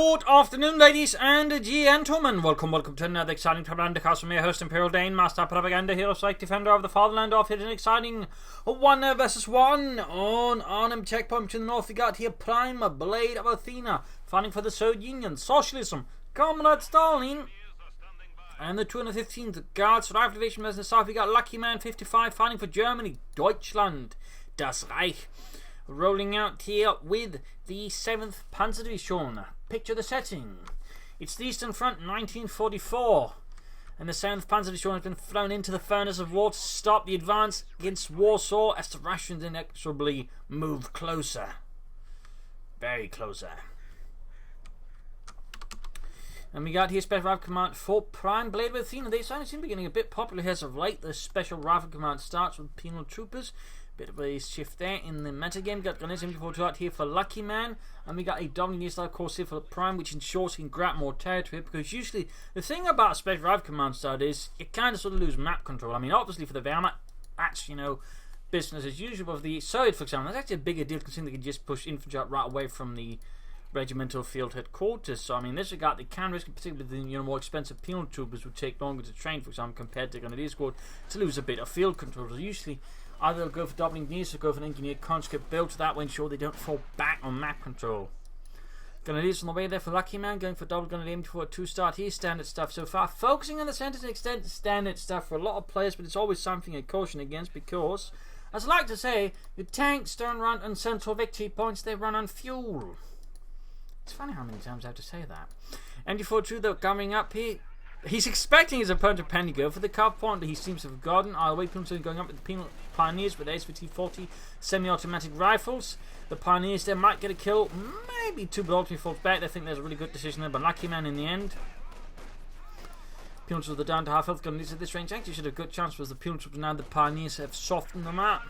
Good afternoon, ladies and gentlemen. Welcome to another exciting Propagandacast from your host, Imperial Dane, Master Propaganda, Hero Psych, Defender of the Fatherland. Off here, an exciting 1 versus 1 on Arnhem checkpoint to the north. We got here Prime, Blade of Athena, fighting for the Soviet Union, Socialism, Comrade Stalin, and the 215th Guards Rifle Division versus the south. We got Luckyman55 fighting for Germany, Deutschland, Das Reich. Rolling out here with the 7th Panzer Division. Picture the setting. It's the Eastern Front, 1944. And the 7th Panzer Division has been thrown into the furnace of war to stop the advance against Warsaw as the Russians inexorably move closer. Very closer. And we got here Special Rifle Command for Prime Blade with Athena. They seem to be getting a bit popular here as of late. The Special Rifle Command starts with Penal Troopers. Bit of a shift there in the metagame. Got Grenadier 74 out here for Lucky Man, and we got a Dominating style course here for Prime, which ensures he can grab more territory. Because usually the thing about Special Rifle Command style is you kind of sort of lose map control. I mean, obviously for the Wehrmacht, that's business as usual. But the Soviet, for example, that's actually a bigger deal considering they can just push infantry out right away from the regimental field headquarters. So I mean, in this regard, they can risk, particularly with the more expensive penal troopers, would take longer to train, for example, compared to Grenadier Squad, to lose a bit of field control. So usually either they'll go for doubling knees or go for an engineered conscript build, so that will ensure they don't fall back on map control. Grenadiers on the way there for Lucky Man, going for double Grenadier before a 2-start here. Standard stuff so far. Focusing on the centre to extent standard stuff for a lot of players, but it's always something to caution against because, as I like to say, your tanks don't run on central victory points, they run on fuel. It's funny how many times I have to say that. MD42 though coming up here. He's expecting his opponent to panic go for the cup point, but he seems to have forgotten. Either way, Panther going up with the penal Pioneers with SVT-40 semi-automatic rifles. The Pioneers there might get a kill, maybe 2, but ultimately falls back. They think there's a really good decision there, but Lucky Man in the end. Penal troops are down to half health. Grenadiers at this range actually should have a good chance because the penal troops now the Pioneers have softened them up.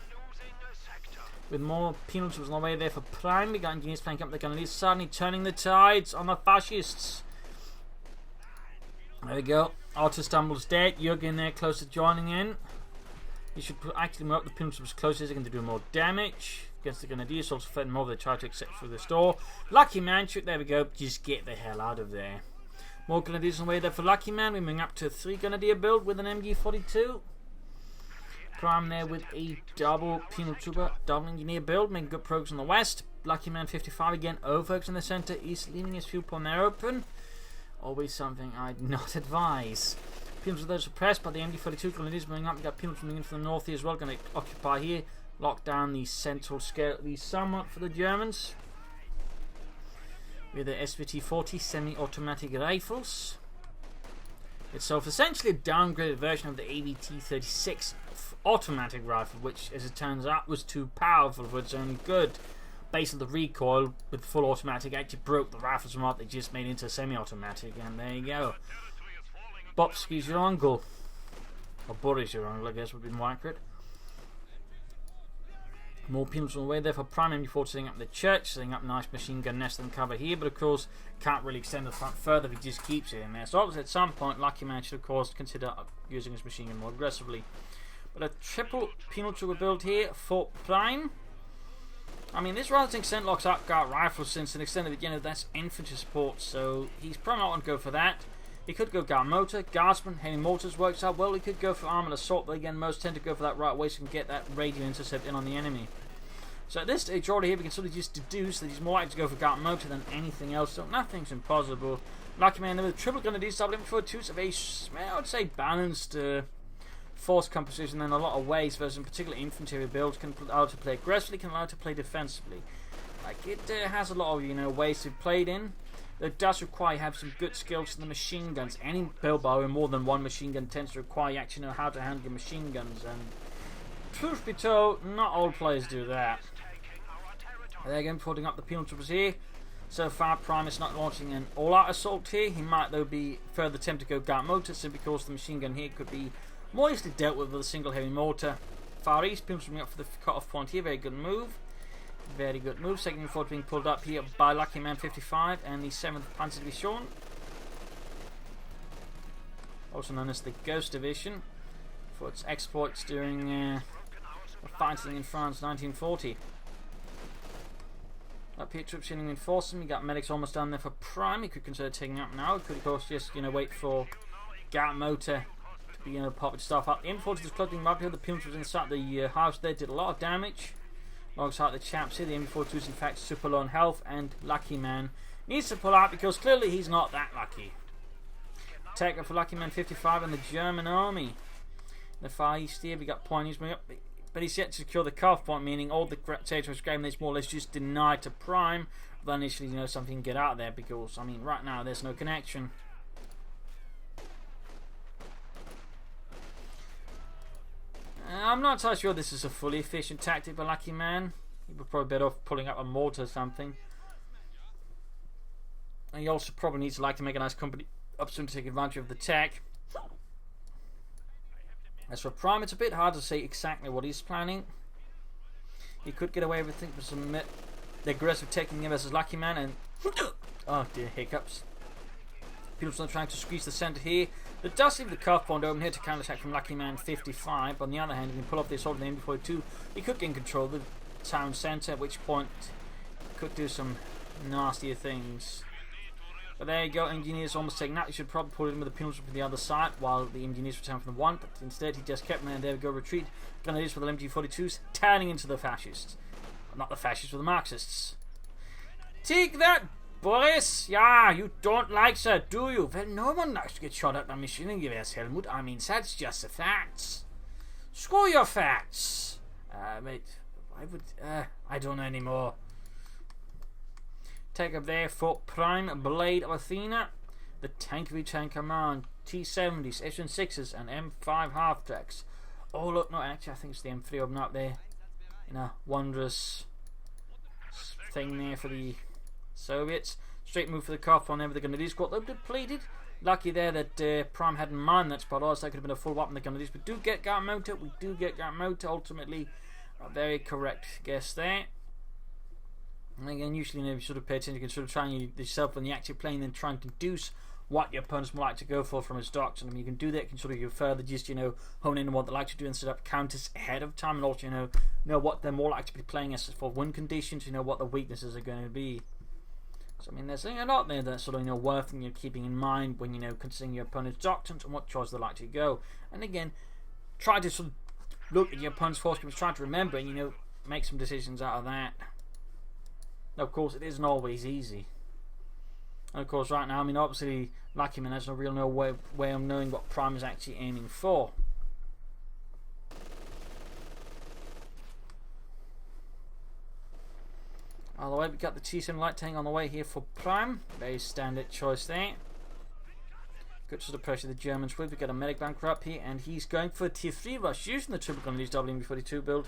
With more penal troops on the way there for Prime, we got Engineers flanking up the Grenadiers, suddenly turning the tides on the fascists. There we go. Otto stumbles dead. Jürgen there close to joining in. He should actually move up the penal troops closer. They're going to do more damage against the Grenadiers. Also threaten more. They try to accept through this door. Lucky Man shoot. There we go. Just get the hell out of there. More Grenadiers on the way there for Lucky Man. We're moving up to a 3 Grenadier build with an MG42. Prime there with a double penal trooper, double engineer build, making good progress on the west. Lucky Man 55 again, overfocus in the centre. He's leaving his fuel point there open. Always something I'd not advise. Penals are those suppressed by the MD42. Grenadiers moving up. We got penals moving in from the north here as well. Going to occupy here, lock down the central scale at least somewhat for the Germans. With the SVT-40 semi-automatic rifles. Itself essentially a downgraded version of the AVT-36 automatic rifle, which, as it turns out, was too powerful for its own good. Based on the recoil with full automatic, actually broke the rifles from what they just made into semi-automatic, and there you go. Bopski's your uncle, or Boris your uncle, I guess would be more accurate. More penals on the way there for Prime MD4 setting up the church, setting up nice machine gun nest and cover here, but of course can't really extend the front further if he just keeps it in there. So obviously at some point Lucky Man should of course consider using his machine gun more aggressively. But a triple penal trooper build here for Prime. I mean, this rather to an extent locks up guard rifles since an extent of it, that's infantry support, so he's probably not going to go for that. He could go guard motor, guardsman, heavy mortars works out well. He could go for armoured assault, but again, most tend to go for that right away so he can get that radio intercept in on the enemy. So at this stage already here, we can sort of just deduce that he's more likely to go for guard motor than anything else, so nothing's impossible. Lucky Man with triple Grenadiers, double MD42 of a, I would say, balanced force composition in a lot of ways, versus in particular infantry builds can allow to play aggressively, can allow to play defensively. Like it has a lot of ways to play it in. It does require you have some good skills in the machine guns. Any build by more than one machine gun tends to require you actually know how to handle your machine guns, and truth be told, not all players do that. There again, putting up the penal troopers here. So far, Prime is not launching an all-out assault here. He might though be further tempted to go guard motor, simply because the machine gun here could be more easily dealt with a single heavy mortar. Far East, penals moving up for the cut-off point here. Very good move. Very good move. Second and fourth being pulled up here by Luckyman55 and the 7th Panzer Division. Also known as the Ghost Division, for its exploits during fighting in France 1940. Up here, troops in reinforcing. You got medics almost down there for Prime. You could consider taking up now. You could, of course, just wait for Gat Motor to be popping stuff up. The M40 is plugged in right here. The Pumas was inside the house there, did a lot of damage. Alongside the chaps here, the M42 is in fact super low on health, and Luckyman needs to pull out because clearly he's not that lucky. Take up for Luckyman55 and the German army. In the far east here, we got pointies moving up. But he's yet to secure the cutoff point, meaning all the territories game is more or less just denied to Prime. But initially, something can get out of there because, I mean, right now there's no connection. I'm not entirely sure this is a fully efficient tactic by Luckyman. He would probably better off pulling up a mortar or something. And he also probably needs to make a nice company up soon to take advantage of the tech. As for Prime, it's a bit hard to say exactly what he's planning. He could get away with things with some aggressive taking him versus Luckyman and oh dear, hiccups. People are trying to squeeze the centre here. But does leave the cuff point open here to counter-attack from Luckyman55. On the other hand, he can pull off the assault of the M42. He could gain control of the town centre, at which point he could do some nastier things. But there you go, engineers almost taken out. You should probably pull it in with the penalty from the other side while the engineers return from the one, but instead he just kept man. There we go, retreat. Grenadiers for the MG42s, turning into the fascists. Not the fascists, but the Marxists. Take that, Boris! Yeah, you don't like that, do you? Well, no one likes to get shot at by machine geweers, Helmut. I mean, that's just the facts. Screw your facts! Wait, why would... I don't know anymore. Take up there for Prime Blade of Athena, the Tankery Tank Command, T-70s, S-16s, and M5 half-tracks. Oh look, no, actually I think it's the M3 open up there. Wondrous thing there for the Soviets. Straight move for the cuff on there with the Grenadiers. Got them depleted. Lucky there that Prime had in mind that spot. Also, that could have been a full weapon the Grenadiers. But do get Gat Motor. We do get Gat Motor. Ultimately, a very correct guess there. And again, usually you sort of pay attention, you can sort of try and yourself on the active plane, then try and deduce what your opponents might like to go for from his docks. And I mean, you can do that, you can sort of further just, hone in on what they like to do and set up counters ahead of time, and also, know what they're more likely to be playing as for win conditions, what the weaknesses are going to be. So, I mean, there's a lot there that's sort of, worth keeping in mind when, considering your opponent's doctrines and what choice they like to go. And again, try to sort of look at your opponent's force groups, try to remember and, make some decisions out of that. Now, of course, it isn't always easy. And of course, right now, I mean, obviously, Luckyman has no way of knowing what Prime is actually aiming for. All the way, we got the T7 light tank on the way here for Prime. Very standard choice there. Good sort of pressure the Germans with. We've got a medic bunker up here, and he's going for a tier 3 rush using the triple gun these WM42 build.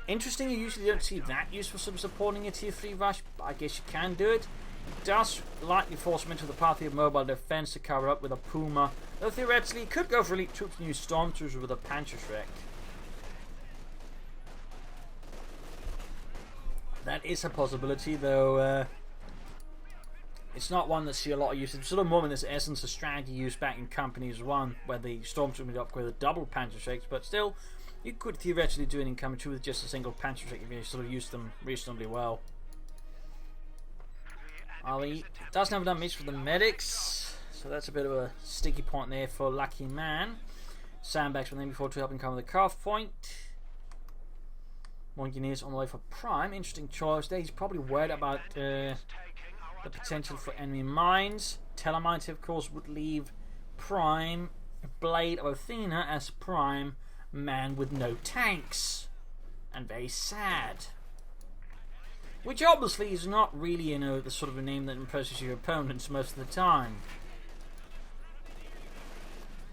Interesting, you usually don't see that use for some supporting a tier 3 rush, but I guess you can do it. It does likely force him into the path of mobile defense to cover up with a Puma, though theoretically he could go for elite troops and use stormtroopers with a Panther. That is a possibility, though it's not one that see a lot of use. It's sort of more in this essence of strategy used back in Companies 1, where the stormtrooper would upgrade with double Panther, but still, you could theoretically do it in Company 2 with just a single Panther if you sort of use them reasonably well. Ali doesn't have enough miss for the medics, so that's a bit of a sticky point there for Luckyman. Sandbags with them before to help him cover the cuff point. More engineers on the way for Prime. Interesting choice there. He's probably worried about the potential for enemy mines. Telemines, of course, would leave Prime Blade of Athena as Prime Man with no tanks, and very sad. Which obviously is not really, the sort of a name that impresses your opponents most of the time.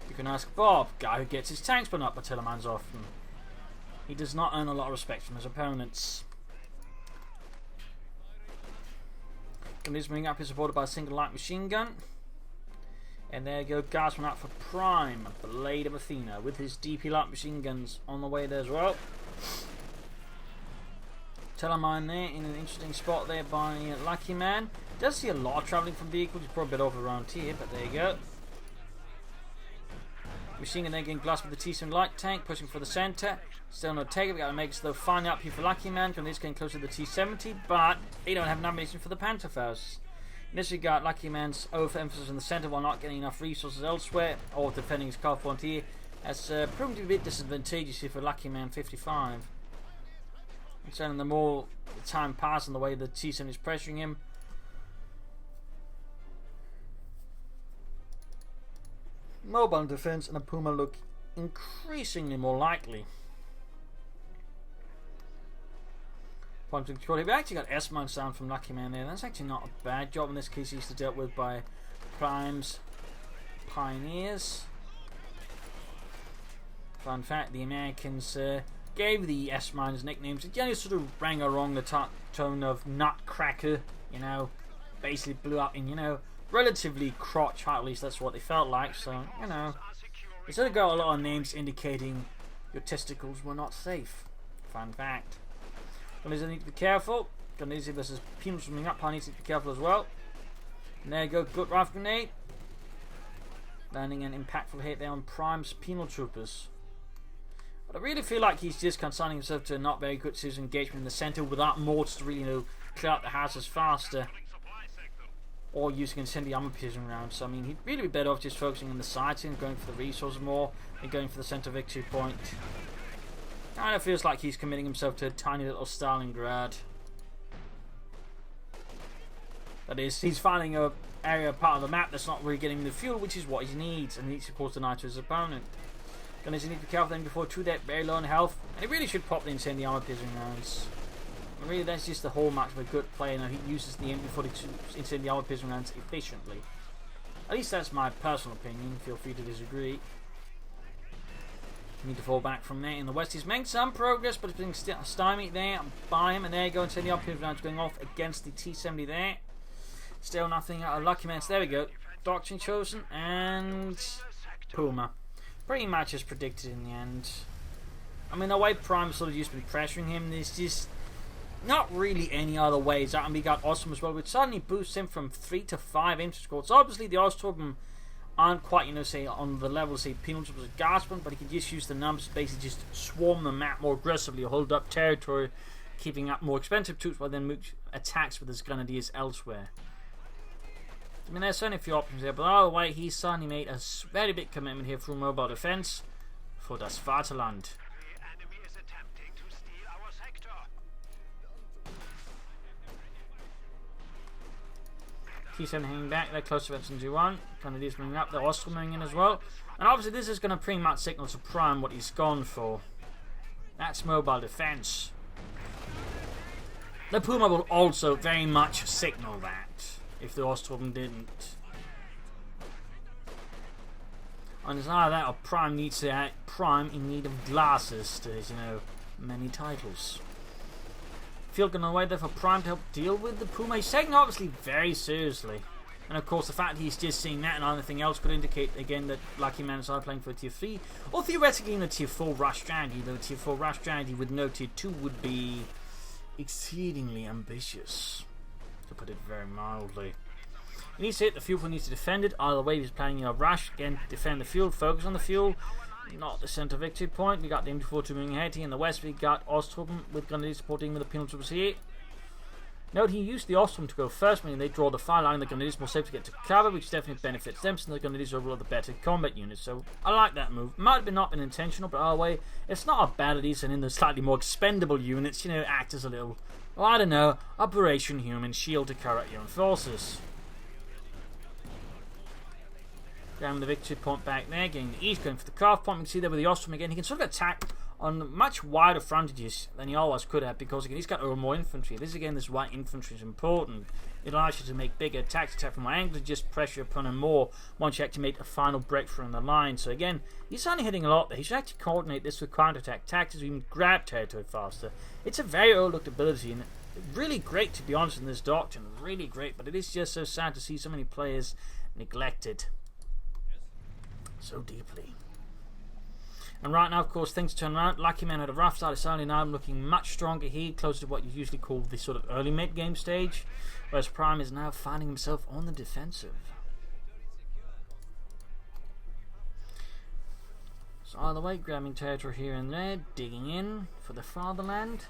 You can ask Bob, guy who gets his tanks blown up by Telemines often. He does not earn a lot of respect from his opponents. Grenadiers moving up is supported by a single light machine gun. And there you go, Guardsman out for Prime, Blade of Athena, with his DP light machine guns on the way there as well. Telemine there in an interesting spot there by Luckyman. Does see a lot of travelling from vehicles, he's probably a bit over around here, but there you go. Machine gun then getting blasted with the T-7 light tank, pushing for the centre. Still no take it. We got to make it though. Finally up here for Luckyman. Grenadiers getting closer to the T-70, but they don't have enough ammunition for the Panther first. In this regard, Luckyman's overemphasis in the centre while not getting enough resources elsewhere, or defending his car frontier, has proven to be a bit disadvantageous here for Luckyman55. And so the more time passes and the way the T-7 is pressuring him, mobile defense and a Puma look increasingly more likely. We actually got S-mines down from Luckyman there. That's actually not a bad job in this case. He's dealt with by Prime's Pioneers. Fun fact, the Americans gave the S-mines nicknames. It generally sort of rang along the tone of Nutcracker, you know, basically blew up in, you know, relatively crotch height, at least that's what they felt like. So, you know, they sort of got a lot of names indicating your testicles were not safe. Fun fact. Gunners need to be careful. Gunners versus Penal swimming up. Pioneers need to be careful as well. And there you go, good rifle grenade. Landing an impactful hit there on Prime's Penal troopers. But I really feel like he's just consigning himself to a not very good series of engagement in the centre without mortars to really, you know, clear out the houses faster. Or using incendiary armor piercing rounds. So I mean, he'd really be better off just focusing on the sides and going for the resources more and going for the centre victory point. Kind of feels like he's committing himself to a tiny little Stalingrad. That is, he's finding a area part of the map that's not really getting the fuel, which is what he needs, and he needs to cause deny to his opponent. Gunners need to be careful then before true death, very low in health, and he really should pop the incendiary armor piercing rounds. And really, that's just the hallmark of a good player. Now he uses the M42 incendiary armor piercing rounds efficiently. At least that's my personal opinion. Feel free to disagree. Need to fall back from there. In the west, he's making some progress, but it's being stymied there by him. And there you go, incendiary armor piercing rounds going off against the T-70 there. Still nothing out of Luckyman. So there we go. Doctrine chosen and Puma. Pretty much as predicted in the end. I mean, the way Prime sort of used to be pressuring him, there's just not really any other ways. And we got Ostrom as well, which suddenly boosts him from 3 to 5 infantry squads. Obviously, the Ostrom aren't quite, you know, say on the level, say, Penal troopers or Gaspard, but he can just use the numbers to basically just swarm the map more aggressively, hold up territory, keeping up more expensive troops while then move attacks with his grenadiers elsewhere. I mean, there's certainly a few options there, but either way, he's suddenly made a very big commitment here through mobile defense for das Vaterland. T7 hanging back, they're close to Vincent 1. Grenadiers moving up, they're also moving in as well. And obviously, this is going to pretty much signal to Prime what he's gone for. That's mobile defense. The Puma will also very much signal that, if the Ostrom didn't. And it's either that or Prime needs to act Prime in need of glasses to his, you know, many titles. Field gun away there for Prime to help deal with the Puma. He's taking obviously very seriously. And of course the fact he's just seeing that and anything else could indicate again that Luckyman is either playing for a tier 3 or theoretically in a tier 4 rush strategy, though tier 4 rush strategy with no tier 2 would be exceedingly ambitious, to put it very mildly. He needs to hit the fuel, needs to defend it. Either way, he's planning a rush. Again, defend the fuel, focus on the fuel, not the centre victory point. We got the MD42 moving ahead here. In the west, we got Ostrom with Grenadiers supporting with the Penal troopers here. Note he used the Ostrom to go first, meaning they draw the fire line. The Grenadiers more safe to get to cover, which definitely benefits them, since the Grenadiers are overall the better combat units. So I like that move. Might have not been intentional, but either way, it's not a bad idea. And in the slightly more expendable units, you know, act as a little, well, I don't know, Operation Human Shield to carry out your own forces. Grabbing the victory point back there, getting the east, going for the craft point. We can see there with the Ostrom again. He can sort of attack on much wider frontages than he always could have, because again he's got more infantry. This again, this white infantry is important. It allows you to make bigger attacks, attack from more angles, just pressure upon him more once you actually make a final breakthrough in the line. So again, he's only hitting a lot there. He should actually coordinate this with counter-attack tactics, or even grab territory faster. It's a very overlooked ability, and really great, to be honest, in this doctrine. Really great, but it is just so sad to see so many players neglected so deeply. And right now, of course, things turn around. Luckyman had a rough start. It's only now looking much stronger here, closer to what you usually call the sort of early mid-game stage, whereas Prime is now finding himself on the defensive. So either way, grabbing territory here and there, digging in for the fatherland.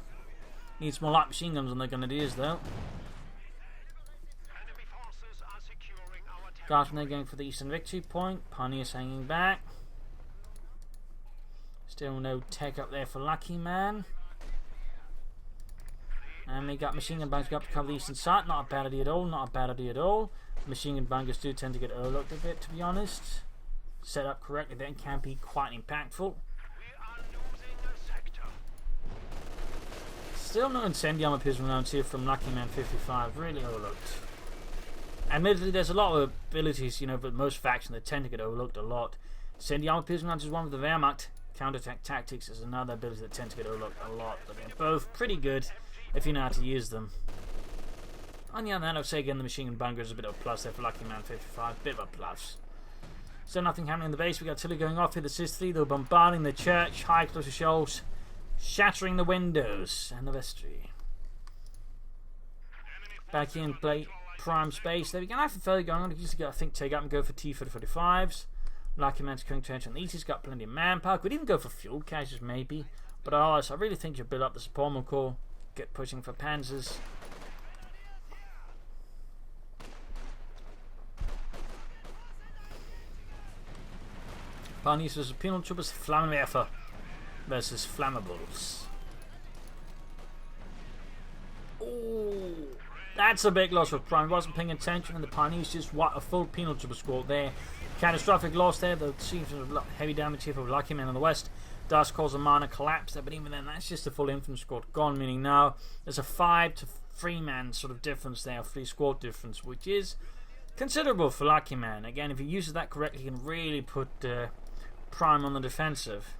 Needs more light machine guns than they're grenadiers though. Guys from there going for the eastern victory point. Pioneers hanging back. Still no tech up there for Luckyman. And we got machine gun bunkers up to cover the eastern side. Not a bad idea at all. Not a bad idea at all. Machine gun bunkers do tend to get overlooked a bit, to be honest. Set up correctly then can be quite impactful. Still no incendiary pism rounds here from Luckyman55. Really overlooked. Admittedly, there's a lot of abilities, you know, but most factions that tend to get overlooked a lot. Incendiary pism rounds is one with the Wehrmacht. Counterattack tactics is another ability that tends to get overlooked a lot. But they're both pretty good if you know how to use them. On the other hand, I'd say again the machine gun bunker is a bit of a plus there for Luckyman55. Bit of a plus. Still nothing happening in the base. We got artillery going off here. The Sis-3, they're bombarding the church. High explosive shells, shattering the windows and the vestry. Back in play prime space. There we go. Nothing further going on. Just got, I think, take up and go for T-45s. Luckyman's coming to enter on the east. He's got plenty of manpower. Could even go for fuel caches maybe. But otherwise, I really think you build up the support corps. Get pushing for panzers. Pioneers versus penal troopers. Flammenwerfer versus flammables. Oh, that's a big loss for Prime. Wasn't paying attention, and the Pioneers just what a full penal trooper squad there. Catastrophic loss there. The seems heavy damage here for Luckyman on the west. Does cause a minor collapse there, but even then, that's just a full infantry squad gone. Meaning now there's a 5 to 3 man sort of difference there, 3 squad difference, which is considerable for Luckyman. Again, if he uses that correctly, he can really put Prime on the defensive.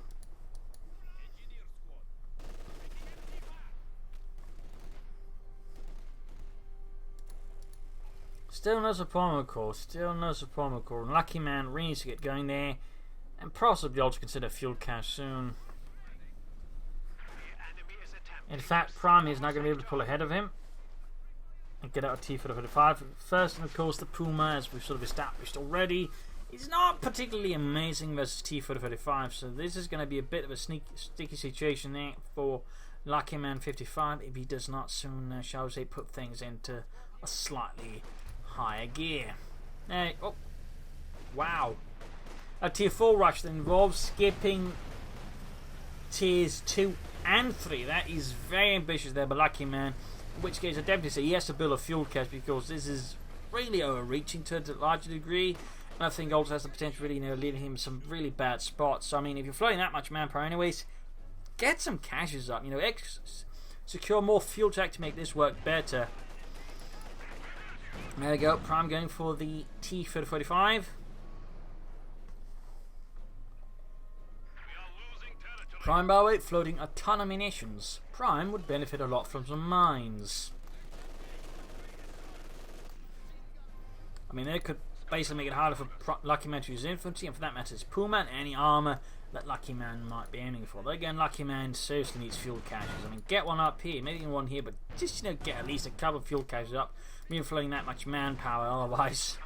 Still no support corps. Still no support corps. Luckyman really needs to get going there. And possibly also consider fuel cache soon. In fact, Prime is not going to be able to pull ahead of him and get out of T-45 first. And of course, the Puma, as we've sort of established already, is not particularly amazing versus T-45. So this is going to be a bit of a sticky situation there for Luckyman55 if he does not soon, shall we say, put things into a slightly higher gear. Now, oh, wow. A tier 4 rush that involves skipping tiers 2 and 3. That is very ambitious there by Luckyman. In which case I definitely say he has to build a fuel cache because this is really overreaching to a large degree. And I think also has the potential really, leaving him some really bad spots. So I mean, if you're floating that much manpower anyways, get some caches up. Secure more fuel tech to make this work better. There we go. Prime going for the T-45. Prime, by the way, floating a ton of munitions. Prime would benefit a lot from some mines. I mean, they could basically make it harder for Luckyman to use infantry, and for that matter, it's Puma and any armour that Luckyman might be aiming for. But again, Luckyman seriously needs fuel caches. I mean, get one up here, maybe one here, but just get at least a couple of fuel caches up. I mean, floating that much manpower, otherwise.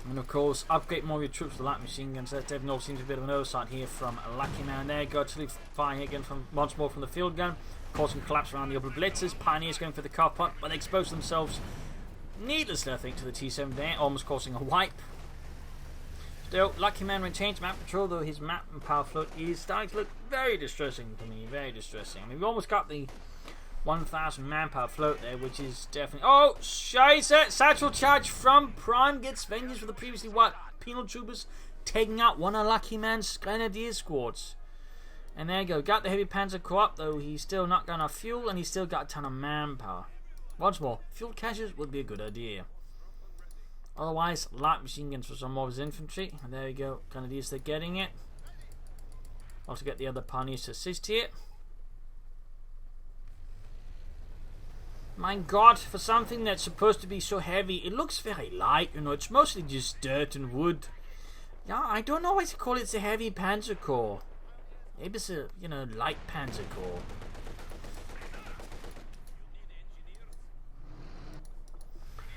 And of course, upgrade more of your troops with light machine guns. That definitely all seems a bit of an oversight here from Luckyman. There, go to fire again from once more from the field gun, causing collapse around the upper blitzers. Pioneers going for the car pot, but they expose themselves needlessly, I think, to the T7 there, almost causing a wipe. Still, Luckyman retains map control, though his map and power float is starting to look very distressing to me. Very distressing. I mean, we've almost got the 1,000 manpower float there, which is definitely... Oh, Scheiße! Satchel charge from Prime gets vengeance for the previously penal troopers taking out one of Luckyman's grenadier squads. And there you go. Got the heavy Panther co-op, though he's still not got enough fuel and he's still got a ton of manpower. Once more, fuel caches would be a good idea. Otherwise, light machine guns for some more of his infantry. And there you go. Grenadiers, they're getting it. Also get the other pioneers to assist here. My god, for something that's supposed to be so heavy, it looks very light, it's mostly just dirt and wood. Yeah, I don't know why to call it a heavy Panzer Corps. Maybe it's a, light Panzer Corps.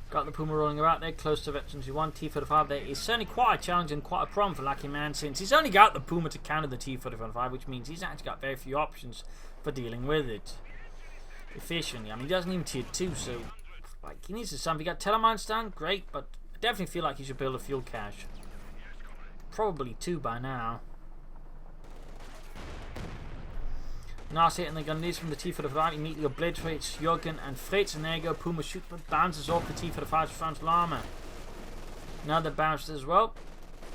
Got the Puma rolling about there, close to veterans who won. T-45 there is certainly quite a challenge and quite a problem for Luckyman, since he's only got the Puma to counter the T-45, which means he's actually got very few options for dealing with it efficiently. I mean, he doesn't even tier 2, so like, he needs to something. He got Telemines down, great, but I definitely feel like he should build a fuel cache. Probably 2 by now. Nice hit, and they're going to need from the T-45. Immediately obliterates Jürgen and Fritz, and there you go. Puma shoot, but bounces off the T-45's frontal armor. Another bounce as well.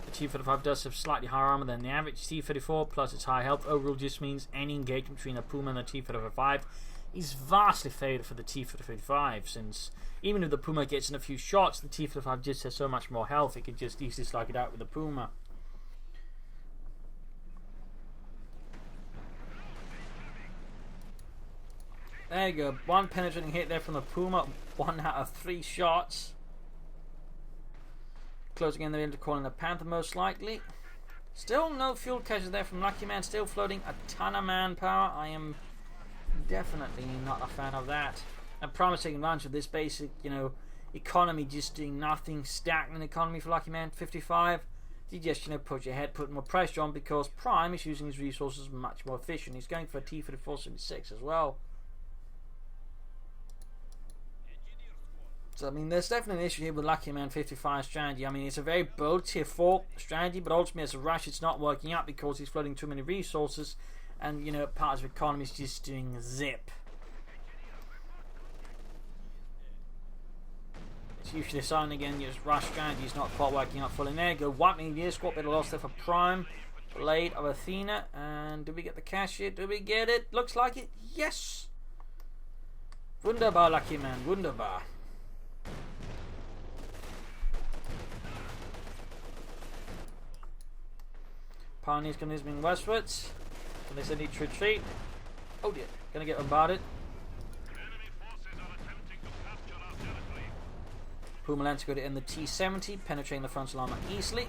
The T-45 does have slightly higher armor than the average T-34, plus its high health overall just means any engagement between the Puma and the T-45 is vastly favored for the T-35, since even if the Puma gets in a few shots, the T-35 just has so much more health, it could just easily slug it out with the Puma. There you go, 1 penetrating hit there from the Puma, 1 out of 3 shots. Closing in the end, calling the Panther most likely. Still no fuel caches there from Luckyman, still floating a ton of manpower. I am definitely not a fan of that. And Prime is taking advantage of this basic, economy, just doing nothing, stagnant economy for Luckyman55. You just, put your head, put more pressure on, because Prime is using his resources much more efficient. He's going for a T-34-76 as well. So, I mean, there's definitely an issue here with Luckyman55 strategy. I mean, it's a very bold tier 4 strategy, but ultimately as a rush, it's not working out because he's floating too many resources, and, part of the economy is just doing zip. It's usually a sign again, just rush strategy is not quite working out fully. There you go, wiping the squad, bit of loss there for Prime. Blade of Athena, and do we get the cash here? Do we get it? Looks like it. Yes! Wunderbar, Luckyman, wunderbar. Pioneers going to be moving westwards. And they said need to retreat. Oh dear, going to get bombarded. Puma Lance going to end the T-70, penetrating the frontal armor easily.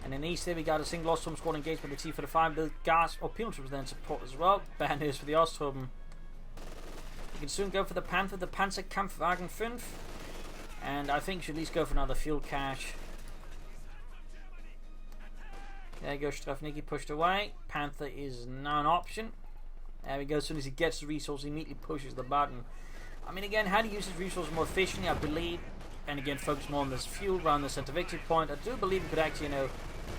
And in east there we got a single Ostrom squad engaged with the T-45. The gas or Puma troops then support as well. Bad news for the Ostrom. You can soon go for the Panther, the Panzerkampfwagen 5. And I think you should at least go for another fuel cache. There you go, Strafnicki pushed away. Panther is now an option. There we go, as soon as he gets the resource, he immediately pushes the button. I mean, again, how to use his resources more efficiently, I believe, and again, focus more on this fuel around the center victory point. I do believe he could actually,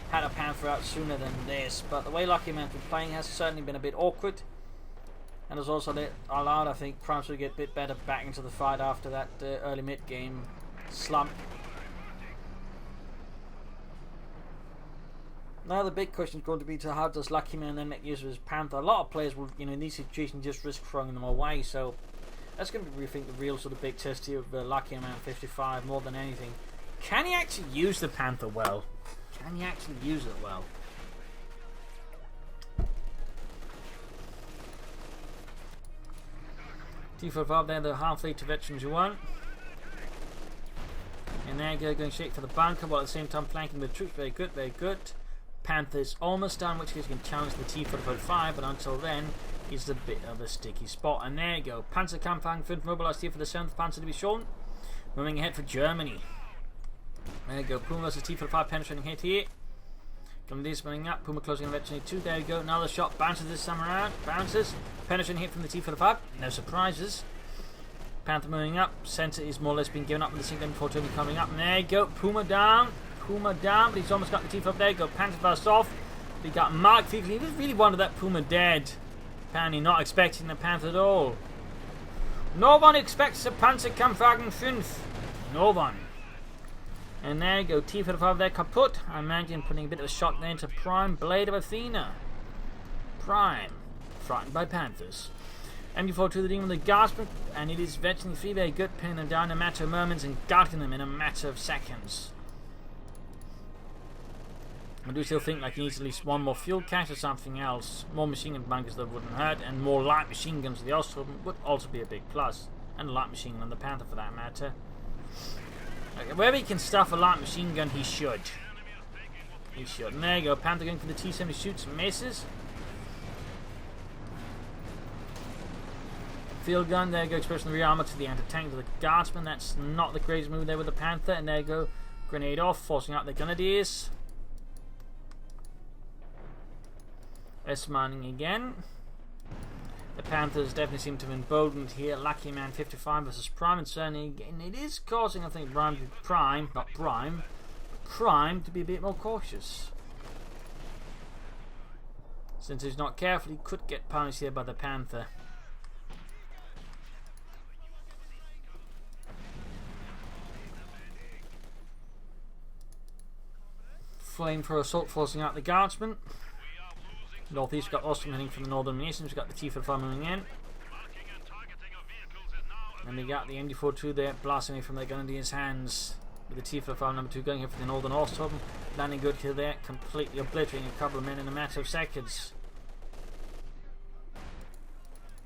had a Panther out sooner than this, but the way Luckyman's been playing has certainly been a bit awkward. And has also allowed, I think, Prime to get a bit better back into the fight after that early mid-game slump. Now the big question is going to be to how does Luckyman then make use of his Panther. A lot of players will, in these situations, just risk throwing them away. So that's going to be, I think, the real sort of big test here of Luckyman55 more than anything. Can he actually use the Panther well? Can he actually use it well? T-45 there, the half fleet to veterans you want. And there you go, going straight for the bunker while at the same time flanking the troops. Very good, very good. Panther's almost done, which is going to challenge the T-45, but until then, it's a bit of a sticky spot. And there you go, Panzerkampfwagen 5 mobilized here for the 7th Panzer to be shown. Moving ahead for Germany. There you go, Puma versus T-45 penetrating hit here. Grenadiers moving up, Puma closing on veteran 2. There you go, another shot, bounces this time around, bounces. Penetrating hit from the T-45, no surprises. Panther moving up, center is more or less being given up with the single M420 coming up. And there you go, Puma down, but he's almost got the T-45. There you go, Panther burst off. We got Mark Fiegel. He really wanted that Puma dead. Apparently not expecting the Panther at all. No one expects a Panzerkampfwagen 5. No one. And there you go, T-45 there kaput. I imagine putting a bit of a shot there into Prime, Blade of Athena. Prime, frightened by Panthers. MG4 to the demon with the Gaspard, and it is veteran 3 very good, pinning them down in a matter of moments and guarding them in a matter of seconds. I do still think like he needs at least one more fuel cache or something else. More machine gun bunkers that wouldn't hurt, and more light machine guns for the Ostrom would also be a big plus. And a light machine gun on the Panther for that matter. Okay, wherever he can stuff a light machine gun, he should. He should. And there you go, Panther going for the T-70, shoots and misses. Field gun, there you go, expression the rearmor to the anti-tank to the guardsman. That's not the crazy move there with the Panther. And there you go, grenade off, forcing out the grenadiers. S-mining again. The Panthers definitely seem to have emboldened here. Luckyman55 versus Prime, and certainly again, it is causing, I think, Prime to be a bit more cautious. Since he's not careful, he could get punished here by the Panther. Flame for assault, forcing out the guardsman. Northeast, we've got Ostrom heading from the northern nations. We've got the T-55 moving in. And we got the MD-42 there, blasting away from the Grenadiers' hands. With the T-55 number 2 going here for the northern Ostrom. Landing good kill there, completely obliterating a couple of men in a matter of seconds.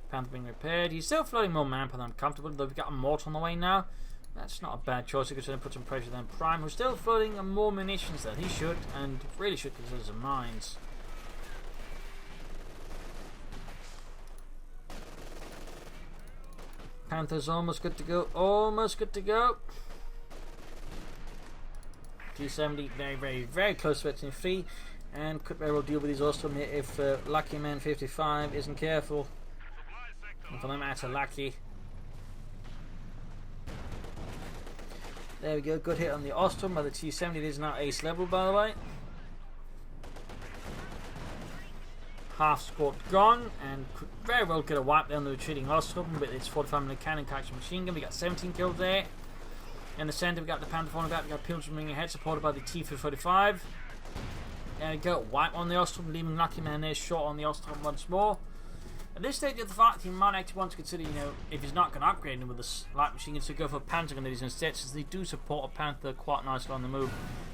Panther being repaired. He's still floating more manpower than I'm comfortable, though we've got a mortar on the way now. That's not a bad choice. He could certainly put some pressure on Prime, who's still floating more munitions than he should, and really should consider some mines. Panther's almost good to go. Almost good to go. T70 very close to getting free, and could very well deal with his Ostrom here if Luckyman55 isn't careful. And for that matter, Lucky. There we go, good hit on the Ostrom by the T70. It is now ace level, by the way. Half squad gone, and could very well get a wipe there on the retreating Ostrom with its 45mm cannon action machine gun. We got 17 kills there. In the centre, we got the Panther falling back. We got Pilgrim moving ahead, supported by the T-45. There we go, wipe on the Ostrom, leaving Luckyman there short on the Ostrom once more. At this stage of the fight, he might actually want to consider, if he's not going to upgrade him with a light machine gun, to go for Panther grenades instead, since they do support a Panther quite nicely on the move.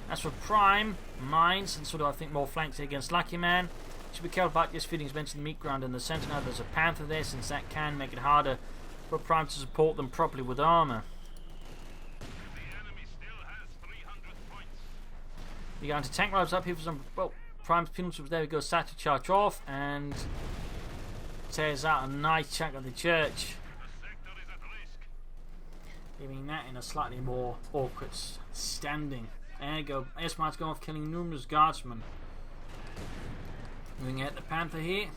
As for Prime, mines, and sort of I think more flanks against Luckyman. Should be careful about just feeding into the meat ground in the centre. Now there's a Panther there, since that can make it harder for Prime to support them properly with armour. You go into tank lives up here for some, well, Prime's penalty. There we go, start to charge off, and tears out a nice chunk of the church, leaving that in a slightly more awkward standing. There you go, S-mine's going off, killing numerous guardsmen. Moving at the Panther here.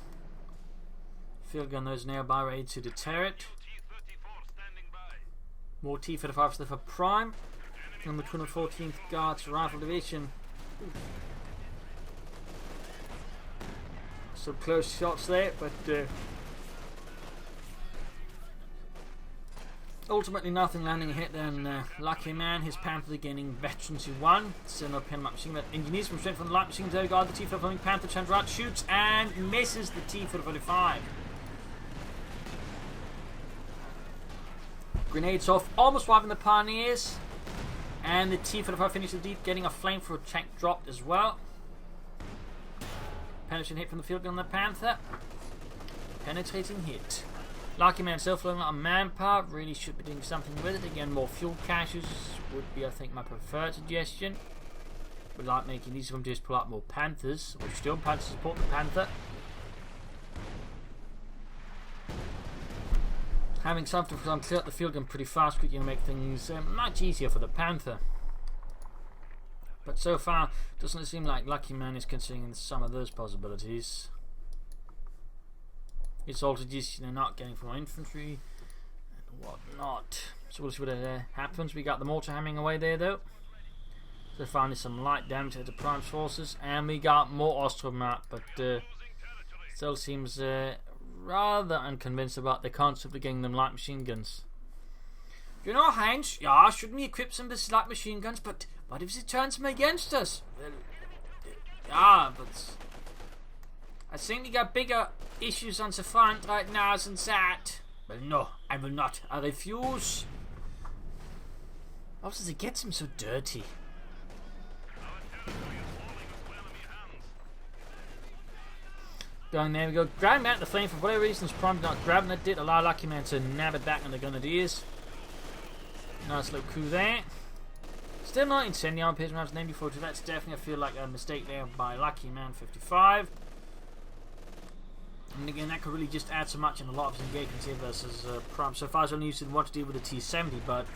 Field gun those nearby, ready to deter it. More T-55 for Prime from the 214th Guards Rifle Division. Some close shots there, but ultimately nothing landing a hit. Then Luckyman, his Panther gaining veterancy 1. Still no pin machine gun. Engineers from strength from the light machine. There we go, the T-55 Panther turns right, shoots and misses the T-45. Grenades off, almost wiping the Pioneers. And the T-45 finishes deep, getting a flamethrower tank dropped as well. Penetrating hit from the field gun on the Panther. Penetrating hit. Luckyman still floating out of manpower. Really should be doing something with it. Again, more fuel caches would be, I think, my preferred suggestion. Would like making these of them just pull out more Panthers, which still Panthers support the Panther. Having something for them clear out the field gun pretty fast, quickly, make things much easier for the Panther. But so far, doesn't it seem like Luckyman is considering some of those possibilities. It's also just not getting from infantry and whatnot. So we'll see what happens. We got the mortar hammering away there though. So finally some light damage to Prime's forces, and we got more Ostrom out, but still seems rather unconvinced about the concept of getting them light machine guns. You know, Heinz, yeah, shouldn't we equip some of these light machine guns? But what if it turns them against us? Well, yeah, but I think we got bigger issues on the front right now than that. Well, no, I will not. I refuse. How does it get him so dirty? Going there we go. Grabbing out the flame for whatever reasons. Prime's not grabbing it. Did allow Luckyman to nab it back on the Grenadiers. Nice little coup there. Still not incendiary page rounds name before, so that's definitely, I feel like, a mistake there by Luckyman55. And again, that could really just add so much in a lot of his engagements here versus Prime. So far, I was only used to what to do with the T-70, but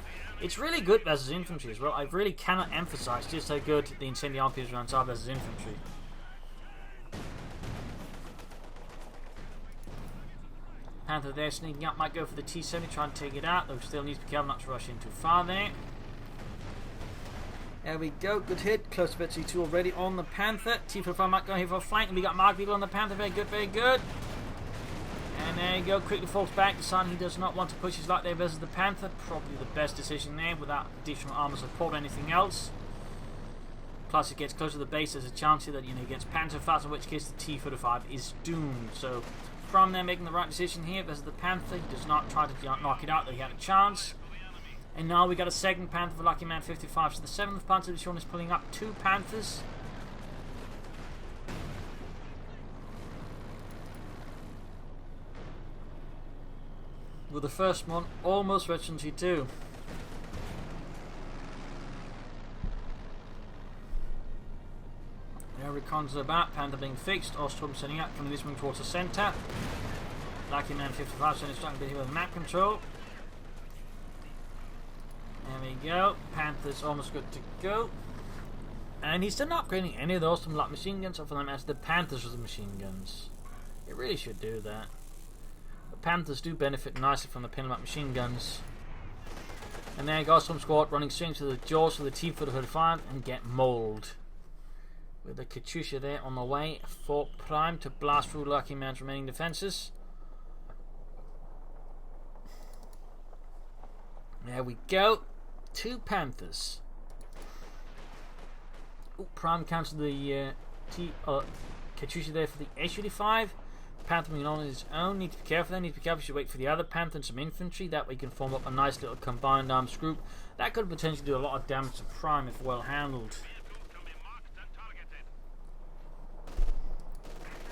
it's really good versus infantry as well. I really cannot emphasize just how good the incendiary RPS rounds are versus infantry. Panther there sneaking up, might go for the T-70, try and take it out, though still needs to be careful not to rush in too far there. There we go, good hit, close to T2 already on the Panther. T45 might go here for a flank, and we got Mark Beagle on the Panther, very good, very good. And there you go, quickly falls back, deciding he does not want to push his luck there versus the Panther. Probably the best decision there, without additional armor support or anything else. Plus it gets closer to the base, there's a chance here that, you know, he gets Panther fast, in which case the T45 is doomed. So, from there making the right decision here versus the Panther, he does not try to knock it out, though he had a chance. And now we got a second Panther for Luckyman55. So the 7th Panther Division is pulling up 2 Panthers. With the first one almost reaching T2. There recons are back, Panther being fixed, Ostrom setting up, coming this one towards the centre. Luckyman55 sending starting to be here with map control. There we go, Panther's almost good to go. And he's still not upgrading any of those from like machine guns, or for them as the Panthers with the machine guns. It really should do that. The Panthers do benefit nicely from the pin-up machine guns. And there goes some squad running straight to the jaws of the T-45 and get mauled. With the Katyusha there on the way for Prime to blast through Luckyman's remaining defences. There we go. 2 Panthers. Ooh, Prime cancelled the Katyusha there for the S-85. Panther moving on his own. Need to be careful there. Need to be careful. Should wait for the other Panther and some infantry. That way you can form up a nice little combined arms group. That could potentially do a lot of damage to Prime if well handled.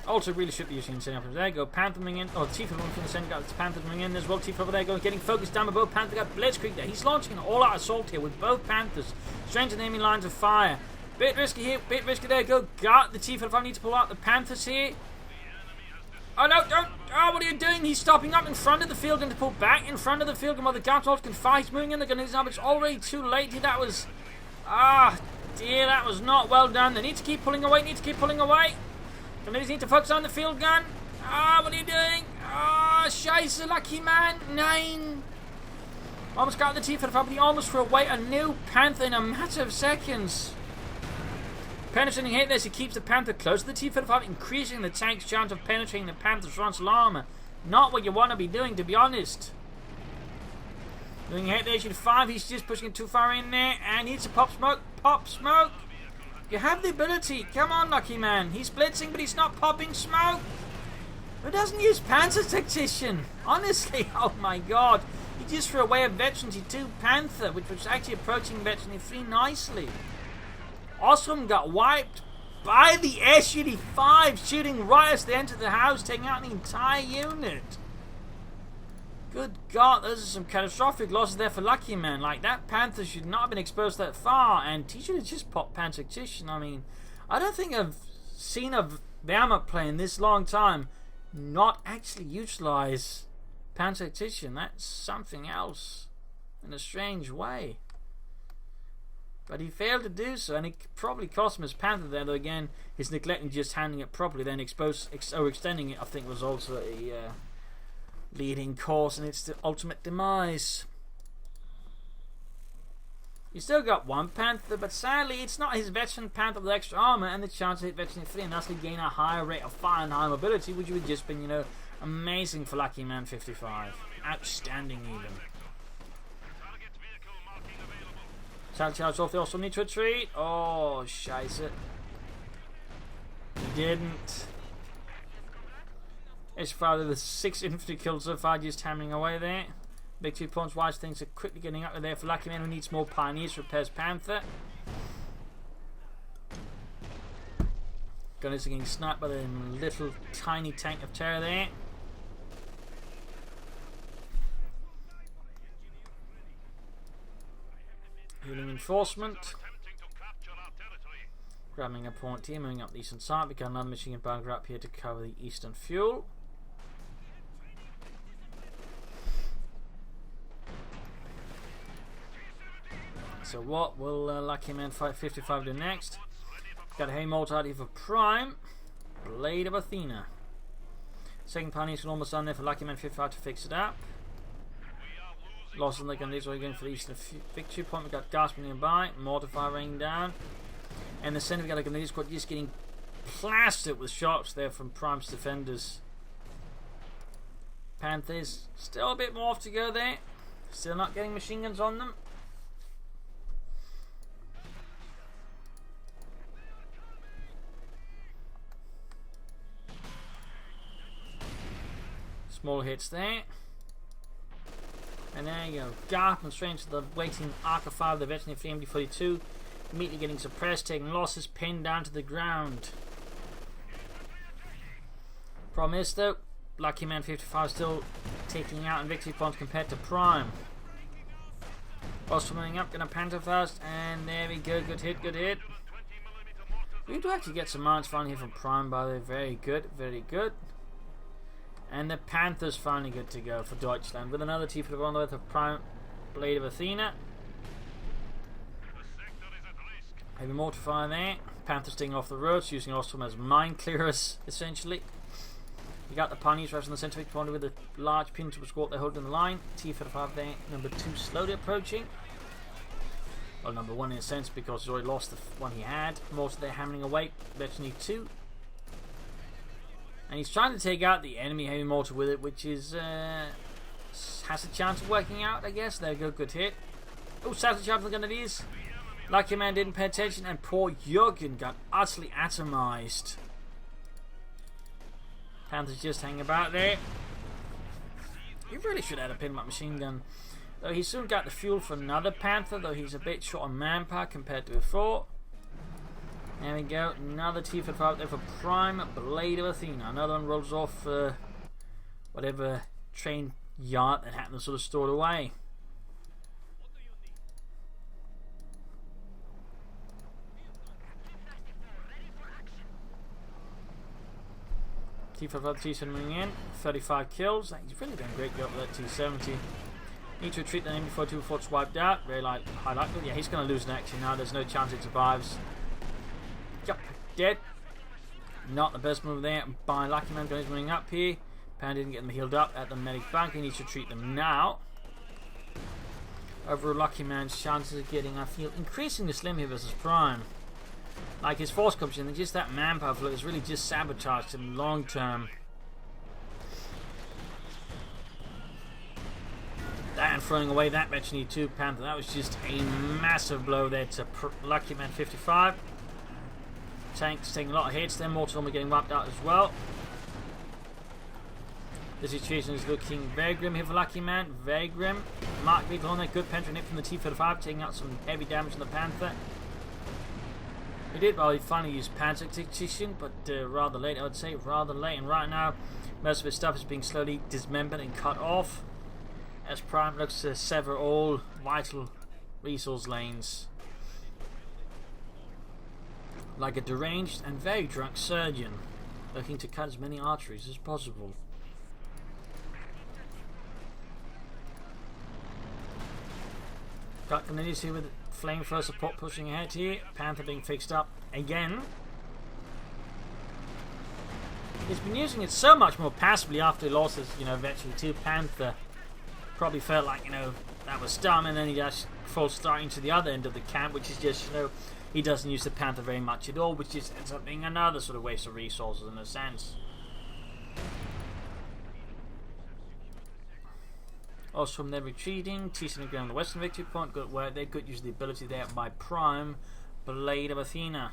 Also, really should be using incendiary weapons. There you go, Panther coming in. Oh, T-45 from the center, got Panther coming in as well. T-45 over there going, getting focused down by both Panther. Got Blitzkrieg there. He's launching an all-out assault here with both Panthers. Straight to the enemy lines of fire. Bit risky here, bit risky there. Go, got the T-45. Need to pull out the Panthers here. Oh no, don't! Oh, what are you doing? He's stopping up in front of the field and to pull back in front of the field. And while the Gauntlet can fire, he's moving in. They're going to use now, but it's already too late here. That was. Ah, dear, that was not well done. They need to keep pulling away, The ladies need to focus on the field gun. Ah, what are you doing? Ah, scheiße, Luckyman. 9. Almost got the T-45, but he almost threw away a new Panther in a matter of seconds. Penetrating hit as he keeps the Panther close to the T-45, increasing the tank's chance of penetrating the Panther's frontal armor. Not what you want to be doing, to be honest. Doing hit the H-5, he's just pushing it too far in there, and he needs to pop smoke. Pop smoke! You have the ability. Come on, Luckyman. He's blitzing, but he's not popping smoke. Who doesn't use Panzer Tactician? Honestly, oh my god. He just threw away a Veteran T2 Panther, which was actually approaching Veteran T3 nicely. Ostrom got wiped by the S-85, shooting right as they entered the house, taking out the entire unit. Good God, those are some catastrophic losses there for Luckyman. Like, that Panther should not have been exposed that far, and he should have just popped Panther Tactician. I mean, I don't think I've seen a Wehrmacht player in this long time not actually utilize Panther Tactician. That's something else in a strange way. But he failed to do so, and it probably cost him his Panther there, though again, his neglecting just handling it properly, then extending it, I think, was also a leading cause in its ultimate demise. You still got one Panther, but sadly it's not his Veteran Panther with extra armor and the chance to hit Veteran 3 and thusly gain a higher rate of fire and higher mobility, which would have just been, you know, amazing for Luckyman55. Outstanding even. Charge off, they also need to retreat. Oh, scheiße. He didn't. It's father with 6 infantry kills so far, just hammering away there. Big 2 points wise, things are quickly getting up there for Luckyman, who needs more pioneers to repair his Panther. Gunners are getting sniped by the little tiny tank of terror there. Healing reinforcement. Grabbing a point here, moving up the eastern side. We got another machine gun bunker up here to cover the eastern fuel. So what will Luckyman55 do next? Got a Haymolt out here for Prime. Blade of Athena. Second Pioneers almost done there for Luckyman55 to fix it up. Lost on the gun, we're going for the Eastern Victory Point. We've got Gasping nearby. Mortifier raining down. And the centre, we've got a Grenadier squad just getting plastered with shots there from Prime's defenders. Panthers, still a bit more off to go there. Still not getting machine guns on them. Small hits there. And there you go. Garping straight into the waiting Arca 5, the veteran of the MD42. Immediately getting suppressed, taking losses, pinned down to the ground. Problem is though, Luckyman55 still taking out in victory points compared to Prime. Boss coming up, gonna Panther first, and there we go. Good hit, good hit. We do actually get some mines finally here from Prime, by the way. Very good, very good. And the Panther's finally good to go for Deutschland with another T-45 on the way with a Prime Blade of Athena. Heavy mortifier there. Panther staying off the roads, using Ostrom as mine clearers essentially. You got the Pioneers right in the centre point with a large pin to squad they're holding the line. T-45 there, number 2 slowly approaching. Well, number 1 in a sense because he's already lost the one he had. Mortar there hammering away. Veteran 2. And he's trying to take out the enemy heavy mortar with it, which is has a chance of working out, I guess. There we go, good hit. Oh, savage shot for the Grenadiers. Luckyman didn't pay attention, and poor Jurgen got utterly atomized. Panther's just hanging about there. He really should have had a pin-up machine gun. Though he soon got the fuel for another Panther, though he's a bit short on manpower compared to before. There we go, another T-45 out there for Prime Blade of Athena. Another one rolls off whatever train yard that happened to sort of stored away. T-45 T-70 moving in, 35 kills. He's really doing a great job with that T-70. Need to retreat the enemy before 2 forts wiped out. Very high likelihood. Yeah, he's going to lose an action now. There's no chance it survives. Yep, dead. Not the best move there by Luckyman. Guys running up here. Pan didn't get them healed up at the medic bank. He needs to treat them now. Overall, Luckyman's chances of getting, I feel, increasingly slim here versus Prime. Like his force comes in, and just that manpower flow has really just sabotaged him long term. And throwing away that veteran 2 Panther, that was just a massive blow there to Luckyman55. Tanks taking a lot of hits, then Mortal getting wiped out as well. The situation is looking very grim here for Luckyman, very grim. Mark vehicle on there, good penetrating hit from the T-35, taking out some heavy damage on the Panther. He did, well, he finally used Panther Tactician, but rather late, I would say, rather late. And right now, most of his stuff is being slowly dismembered and cut off as Prime looks to sever all vital resource lanes. Like a deranged and very drunk surgeon, looking to cut as many arteries as possible. Got Grenadiers here with flamethrower support pushing ahead here. Panther being fixed up again. He's been using it so much more passively after he lost his, veteran 2 Panther. Probably felt like, that was dumb, and then he just falls start into the other end of the camp, which is just, he doesn't use the Panther very much at all, which just ends up being another sort of waste of resources in a sense. Also from there retreating, teasing the ground on the western victory point, good work there, good use of the ability there by Prime Blade of Athena.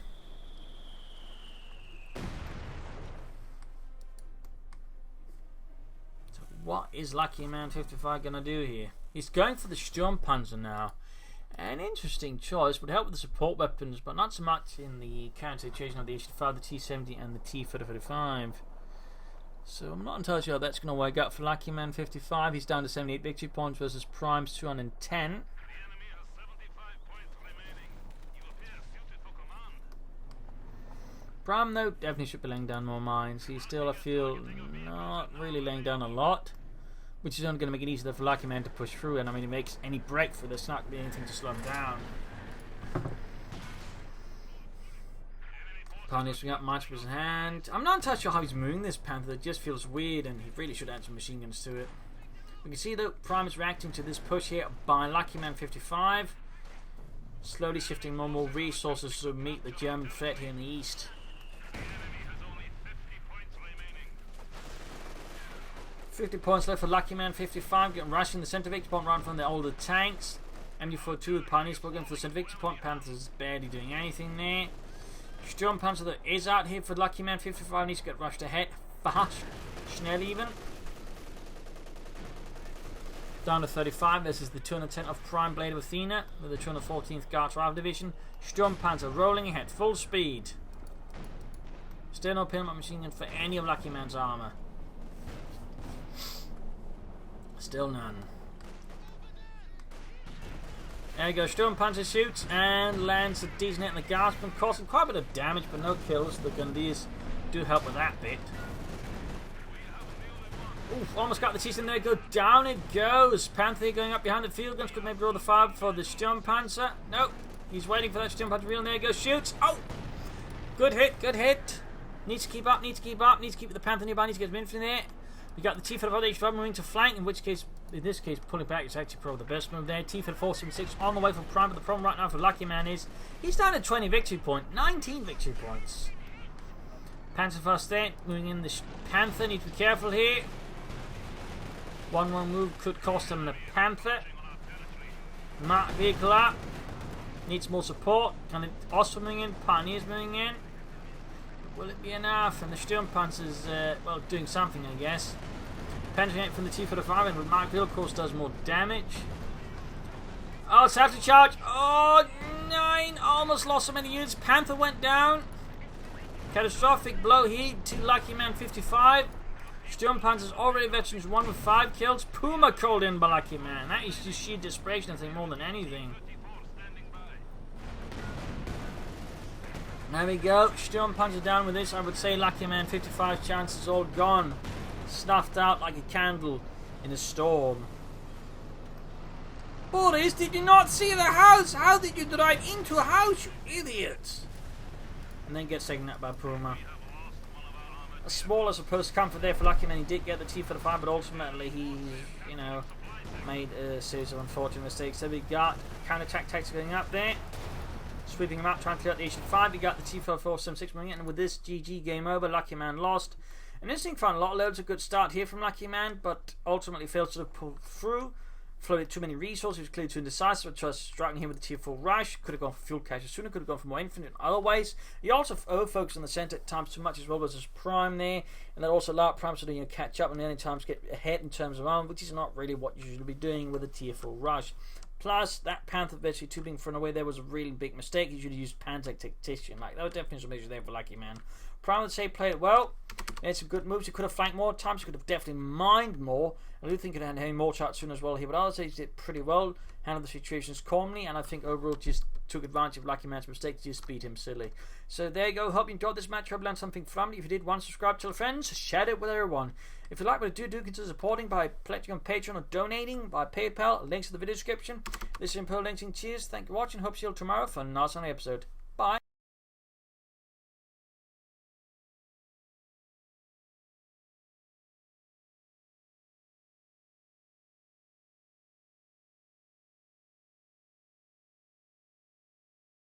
So what is Luckyman55 gonna do here? He's going for the Sturmpanzer now. An interesting choice, would help with the support weapons, but not so much in the counter situation of the H5, the T-70 and the T-35. So I'm not entirely sure how that's going to work out for Luckyman55. He's down to 78 victory points versus Prime's 210. Prime, though, definitely should be laying down more mines. He's still, I feel, not really laying down a lot, which is only going to make it easier for Luckyman to push through. And I mean, he makes any breakthrough, there's not going to be anything to slow him down. Pioneer's bring up Might in hand. I'm not entirely sure how he's moving this Panther. It just feels weird, and he really should add some machine guns to it. We can see that Prime is reacting to this push here by Luckyman55. Slowly shifting more and more resources to meet the German threat here in the east. 50 points left for Luckyman55, getting rushing the centre victory point right from the older tanks. MU42 with Pioneers looking for the centre victory point. Panthers barely doing anything there. Sturm Panzer that is out here for Luckyman55, needs to get rushed ahead fast, schnell even. Down to 35, this is the 210 of Prime Blade of Athena with the 214th Guards Rifle Division. Sturm Panzer rolling ahead, full speed. Still no pin machine gun for any of Luckyman's armour. Still none. There you go, Sturm Panzer shoots and lands a decent hit in the Guardsman, causing quite a bit of damage but no kills. The Gundis do help with that bit. Oof, almost got the teeth in there, go down it goes. Panther going up behind the field guns, could maybe roll the fire for the Sturm Panzer. Nope, he's waiting for that Sturm Panzer reel, and there he goes, shoots. Oh! Good hit, good hit. Needs to keep up, needs to keep up, needs to keep the Panther nearby, needs to get him in there. We got the T-Fed of H5 moving to flank, in which case, in this case, pulling back is actually probably the best move there. T-Fed 476 on the way for Prime, but the problem right now for Luckyman is he's down at 20 victory point, 19 victory points. Panther fast there, moving in the Panther, need to be careful here. 1-1 move could cost him the Panther. Mark vehicle up, needs more support, and it also moving in, Pioneers moving in. Will it be enough? And the Sturm Panzer's, well, doing something, I guess. Penetrating from the T-45, and with Mark Hill, of course, does more damage. Oh, it's have to charge. Oh, 9. Almost lost so many units. Panther went down. Catastrophic blow here to Luckyman55. Sturm Panzer's already veterans, 1 with 5 kills. Puma called in by Luckyman. That is just sheer desperation, I think, more than anything. There we go. Sturm Panzer down with this. I would say Luckyman55's chances all gone. Snuffed out like a candle in a storm. Boris, did you not see the house? How did you drive into a house, you idiots? And then gets taken out by Puma. A small, I suppose, comfort there for Luckyman. He did get the T-45, but ultimately he, you know, made a series of unfortunate mistakes. So we got counter-attack tactics going up there. Sweeping him up, trying to clear out the H5. We got the T-476 moving in, and with this, GG, game over. Luckyman lost. An interesting fun, loads of good start here from Luckyman, but ultimately failed to pull through. Floated too many resources, was clearly too indecisive, tried striking him with the Tier 4 rush. Could have gone for fuel caches sooner, could have gone for more infinite in other ways. He also overfocused on the centre at times too much as well as his Prime there, and that also allowed Prime to catch up and many times get ahead in terms of armor, which is not really what you should be doing with a Tier 4 rush. Plus, that Panther virtually 2 being thrown away there was a really big mistake. He should have used Panther Tactician. Like, that was definitely some measures there for Luckyman. Prime would say played it well. He had some good moves. He could have flanked more times. He could have definitely mined more. I do think he had more shots soon as well here, but I would say he did pretty well. Handled the situations calmly, and I think overall just took advantage of Luckyman's mistake to just beat him silly. So there you go. Hope you enjoyed this match. Hope you learned something from it. If you did, subscribe, tell friends, share it with everyone. If you like what I do consider supporting by pledging on Patreon or donating by PayPal. Links in the video description. This is Imperial Linking. Cheers. Thank you for watching. Hope to see you all tomorrow for another episode.